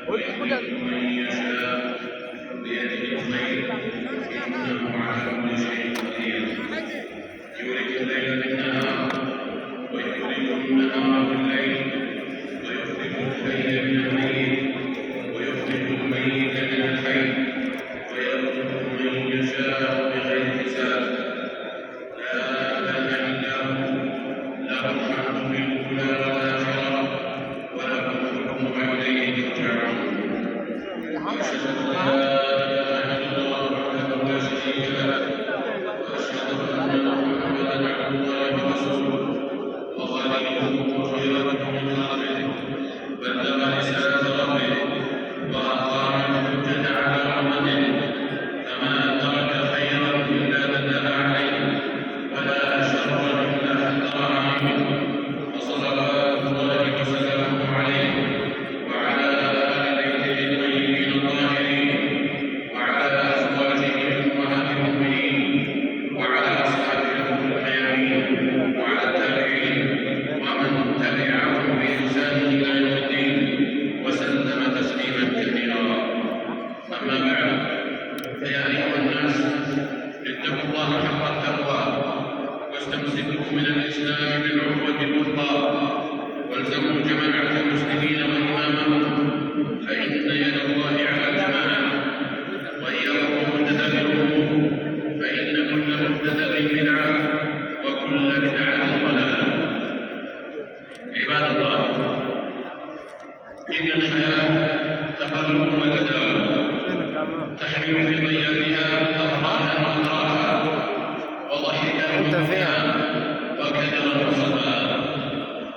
ويضل من يشاء بيده الخير إنه على كل شيء قدير يولج الليل في النهار ويخرج النهار في الليل ويخرج الحي من الميت ويخرج الميت من الحي ويرزق من يشاء بغير حساب لا اله الا هو له الحمد في الاولى والاخره وله الحكم واليه ترجعون واشهد ان لا اله الا الله وحده لا شريك له واشهد ان محمدا عبد الله ورسوله وخليله وخيرته من خلقه بلغ رساله ربه واقام الحجه على امته فما ترك خيرا الا دل عليه ولا شر الا حذر عنه فصلوات الله وسلامه عليه وعلى ال بيته الطيبين الطاهرين وعلى ازواجه امهات المؤمنين وعلى اصحابه الميامين وعلى التابعين ومن تبعهم باحسان الى يوم الدين وسلم تسليما كثيرا اما بعد فيا ايها الناس اتقوا الله حق التقوى واستمسكوا من الاسلام بالعروه الوثقى والزموا جماعه المسلمين وامامهم فان يد الله على الجماعه واياكم محدثات الامور فان كل محدثه بدعه وكل بدعه ضلاله عباد الله ان الحياه تقلب وتداول تحمل في طياتها أفراحا وأتراحا وضحكا وبكاء وكدرا وصفاء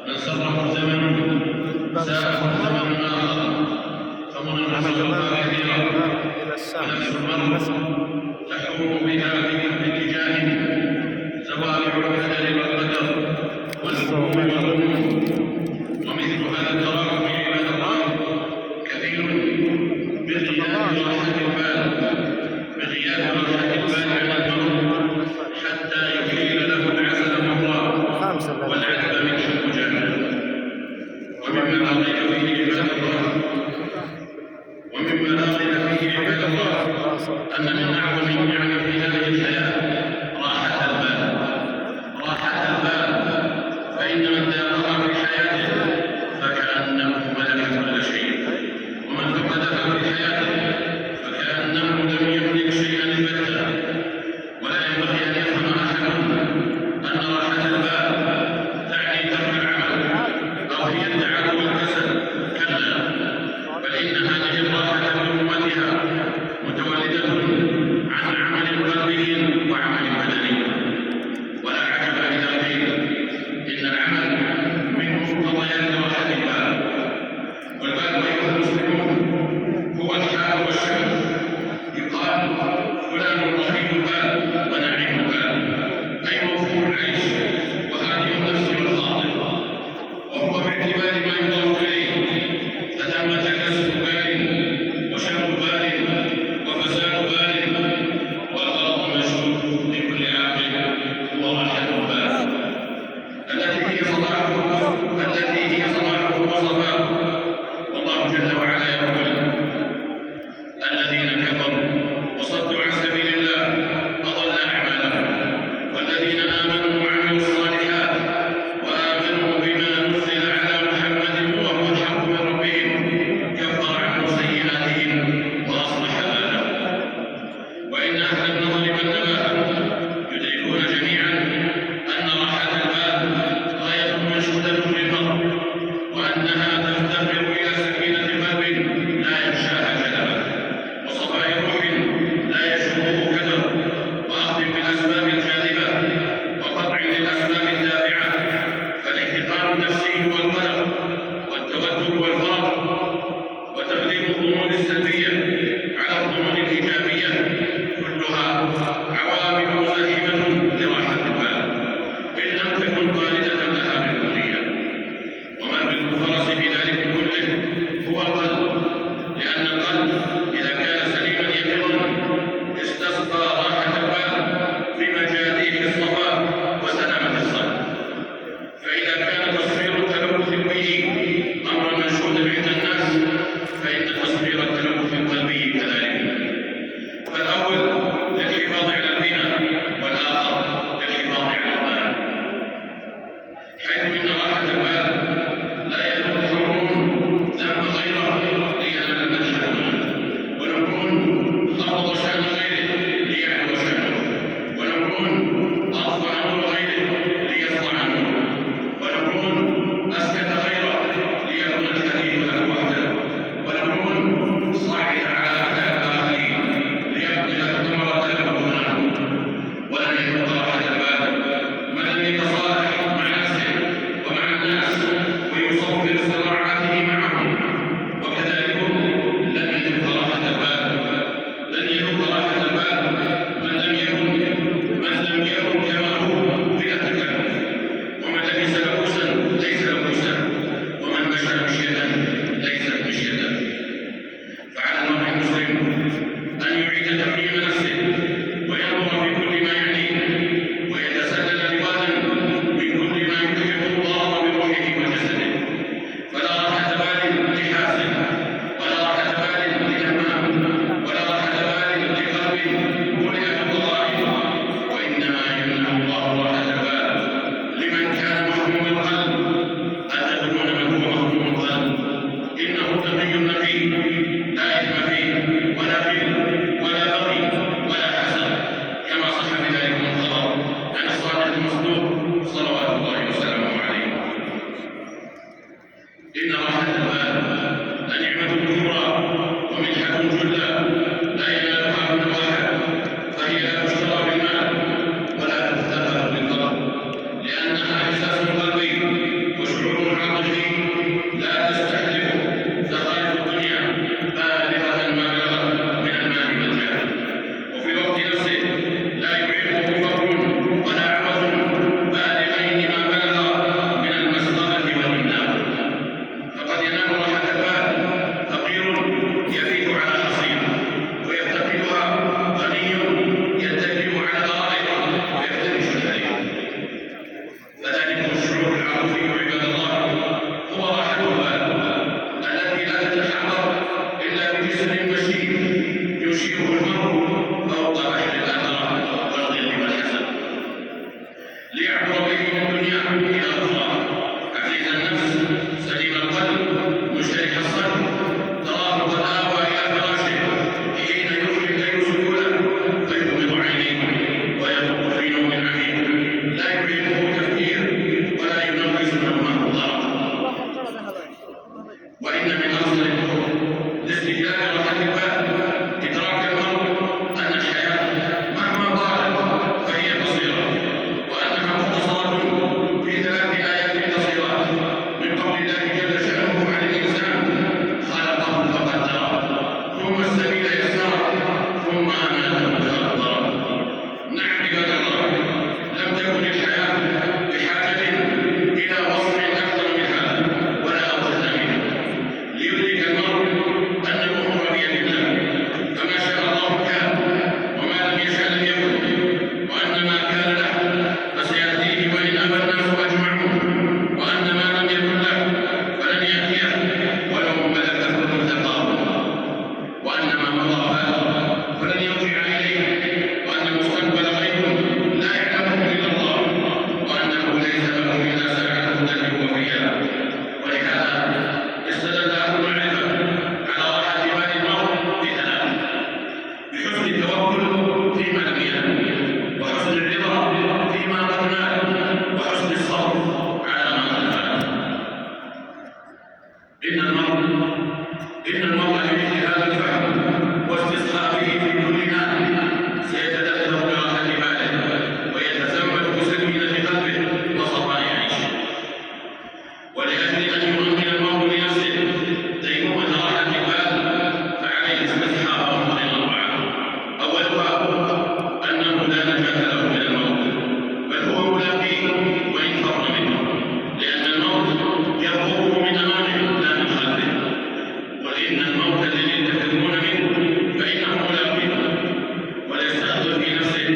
من سره زمن ساءه زمن آخر فمن الرسول كثيرا ونفس المرء تحوم بها في كل اتجاه زوابع الكدر والقدر والهموم والغموم ومثل هذا التراكم عباد الله كثير بغياب راحة البال عن المرء حتى يحيل له العسل مرة والعذب من شجاعه ومما لا غير فيه عباد الله أن من أعظم النعم في هذه الحياة راحة البال فإن من ذاقها في حياته فكأنه ملك كل شيء ومن فقدها في حياته فكأنه لم يملك شيئا البتة ولا ينبغي أن يفهم أحد أن راحة البال تعني ترك العمل أو هي الدعاء والكسل كلا بل إن هذه الراحة بقوتها متولدة عن عمل قلبي وعمل بدني ولا عجب إذا قيل إن العمل من مقتضيات راحة البال والبال أيها المسلمون هو الحال والشمس يقال فلان رحيم البال ونعيم البال أي موفور العيش وهذه النفس والخاطر وهو باعتبار ما يضاف إليه فتم تكسر بال وشر بال وفساد بال والغرض المشهور لكل عاقل هو راحة البال التي هي صلاحه وصفاؤه والله جل وعلا يقول الذين كفروا وصدوا عن سبيل الله أضل أعمالهم والذين آمنوا فإن تصوير التلوث القلبي كذلك. فالأول للحفاظ على البيئة والآخر للحفاظ على المال، حيث إن راحة البال لا يدخل حرم ذنب غيره لينال المدح ونكون أفضل شأن غيره ليعلو شأنه، ونكون أرفع نور غيره ليرفع عنه، ونكون أسكت غيره ليكون الحديث له وحده، ونكون صاعدا على أعداء الآخرين ليقضي الثمرة له دونه. ولن يكون راحة البال من لم يتصالح مع نفسه ومع الناس ويصفر صراعاته معهم، وكذلك لن يذوق راحة البال من لم يكن كما هو بلا تكلف، ومن لبس لبوسا ليس لبوسا، ومن مشى مشية ليست مشية. فعلى المرء المسلم أن يعيد تقييم نفسه وينظر في كل ما يعنيه ويتسلل لوادا من كل ما يحب الله بروحه وجسده، فلا راحة بال لحاسد، ولا راحة بال لهمام، ولا راحة بال لقلب ملئ بالضرائب، وإنما يمنح الله راحة البال لمن كان محموم القلب. أتدرون من هو محموم القلب؟ إنه التقي النقي لا إثم فيه ولا غل ولا بغي ولا حسد، كما صح بذلك الخبر عن الصادق المصدوق صلوات الله وسلامه عليه. إن راحة البال لنعمة كبرى ومنحة جلة لا ينالها كل واحد، فهي لا تشترى بالمال ولا تفتقر بالقلب، لأنها إحساس قلبي وشعور عاطفي لا تستحلفه زخارف الدنيا بالغة المبلغ من المال والجاه، وفي الوقت نفسه لا يعيقه فقر ولا عوز بالغين ما بلغ من المسخرة والإملاق. فقد ينال راحة البال فقير يبيت على حصير ويفتقدها غني يتكئ على ضرائب ويفترش الحرير. فذلك الشعور العاطفي عباد الله هو راحة البال التي لا تتحقق إلا بجسر مشيب يشيره المرء فوق بحر الآخرة والظل والحسد، ليعبر به من الدنيا إلى أخرى عزيز النفس سليم القلب مشترك الصدر، تراه قد آوى إلى فراشه حين يخرج الليل سجوله فيغمض عينيه ويفق في نوم عميق لا يعيقه التفكير ولا ينغص نومه الضرر. وإن من أفضل الطرق لاستجلاب راحة البال إدراك المرء أن الحياة مهما طالت فهي قصيرة، وأنها مختصرة في 3 آيات قصيرات من قول الله جل شأنه عن الإنسان: خلقه فقدره ثم السبيل يسره ثم أماته فأقبره. نعم عباد الله، لم تكن الحياة بحاجة إلى وصف أكثر من هذا ولا أوجز منه ليدرك المرء أن الأمور بيد الله، فما شاء الله كان وما لم يشأ لم يكن، وأن ما كان له فسيأتيه وإن أبى الناس أجمعون، وأن ما لم يكن له فلن يأتيه ولو ملكه المتقارب، وأن ما مضى فلن يرجع إليه، وأن المستقبل غيب لا يعلمه إلا الله، وأنه ليس له إلا ساعة هدى هو فيها. ولهذا استدل أهل المعرفة على راحة بال المرء ب3: بحسن التوكل فيما لم ينل، وحسن الرضا فيما قد نال، وحسن الصبر على ما قد فات. إن المرء لمثل هذا الفهم واستصحابه في كل نال سيتدثر براحة باله ويتزود بسكينة قلبه وصفاء عيشه. ولأجل أن يؤمن المرء لنفسه ديمومة راحة البال فعليه استصحاب أمور 4: أولها أنه لا نجاة له من الموت، بل هو ملاقيه وإن فر منه، لأن الموت يرقبه من أمامه لا من خلفه. وإن الموت الذي تفرون منه فإنه ملاقيه، وليستحضر في نفسه